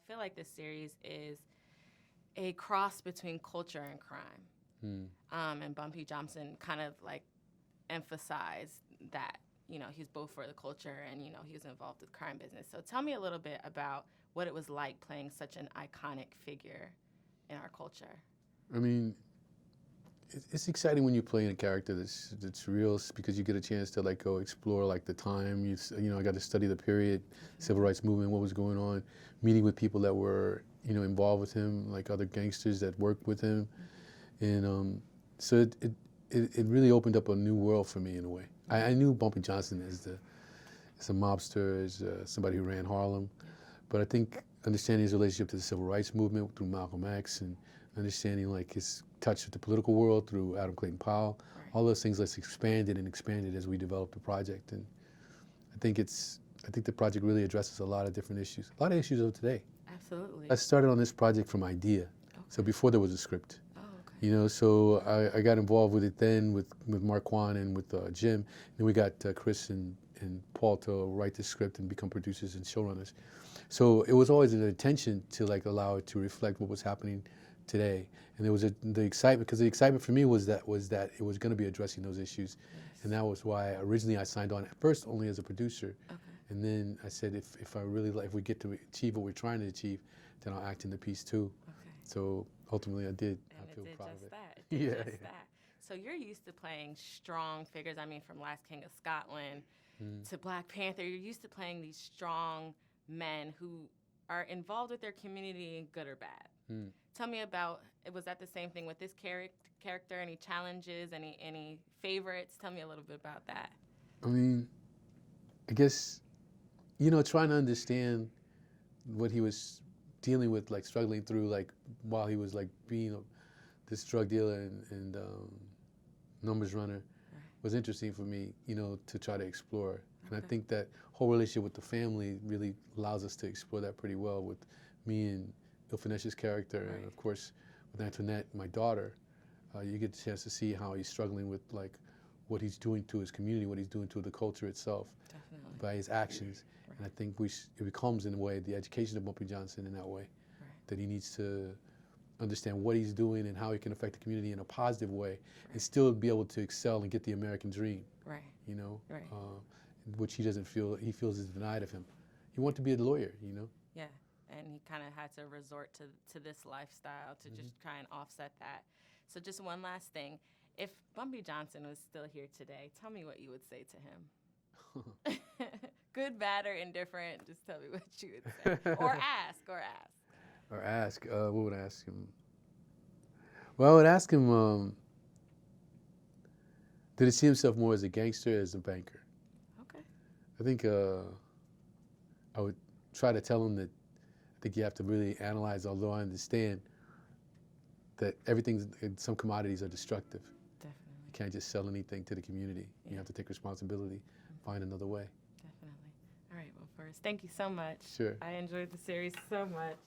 feel like this series is a cross between culture and crime. And Bumpy Johnson kind of like emphasized that, you know, he's both for the culture and, you know, he was involved with crime business. So tell me a little bit about what it was like playing such an iconic figure in our culture. I mean, it's exciting when you play in a character that's real, because you get a chance to like go explore like the time. You know, I got to study the period, civil rights movement, what was going on, meeting with people that were, you know, involved with him, like other gangsters that worked with him, and so it really opened up a new world for me in a way. I knew Bumpy Johnson as a mobster, as somebody who ran Harlem, but I think understanding his relationship to the civil rights movement through Malcolm X, and understanding like his touch with the political world through Adam Clayton Powell, all those things let's expanded and expanded as we developed the project. And I think the project really addresses a lot of different issues, a lot of issues of today. Absolutely. I started on this project from idea, so before there was a script. You know, so I got involved with it then with Mark Kwan and with Jim. Then we got Chris and Paul to write the script and become producers and showrunners. So it was always an intention to like allow it to reflect what was happening today. And there was the excitement, because the excitement for me was that it was going to be addressing those issues. Yes. And that was why originally I signed on at first only as a producer. And then I said, if we get to achieve what we're trying to achieve, then I'll act in the piece too. So ultimately I did. And I feel proud of it. It did just that. So you're used to playing strong figures. I mean, from Last King of Scotland to Black Panther, you're used to playing these strong men who are involved with their community, good or bad. Tell me about, was that the same thing with this character? Any challenges, any favorites? Tell me a little bit about that. I mean, I guess, you know, trying to understand what he was dealing with, like struggling through, like while he was like being this drug dealer and numbers runner, was interesting for me, you know, to try to explore. And I think that whole relationship with the family really allows us to explore that pretty well with me and Ilfinesh's character, and of course with Antoinette, my daughter. You get a chance to see how he's struggling with like what he's doing to his community, what he's doing to the culture itself by his actions. And I think it becomes, in a way, the education of Bumpy Johnson in that way, that he needs to understand what he's doing and how he can affect the community in a positive way, and still be able to excel and get the American dream, you know, which he feels is denied of him. He wanted to be a lawyer, you know. Yeah, and he kind of had to resort to this lifestyle to just try and offset that. So just one last thing. If Bumpy Johnson was still here today, tell me what you would say to him. Good, bad, or indifferent, just tell me what you would say. Or ask. What would I ask him? Well, I would ask him, did he see himself more as a gangster or as a banker? I think I would try to tell him that I think you have to really analyze, although I understand that some commodities are destructive. Definitely. You can't just sell anything to the community. You have to take responsibility, find another way. Definitely. All right, well, first, thank you so much. Sure. I enjoyed the series so much.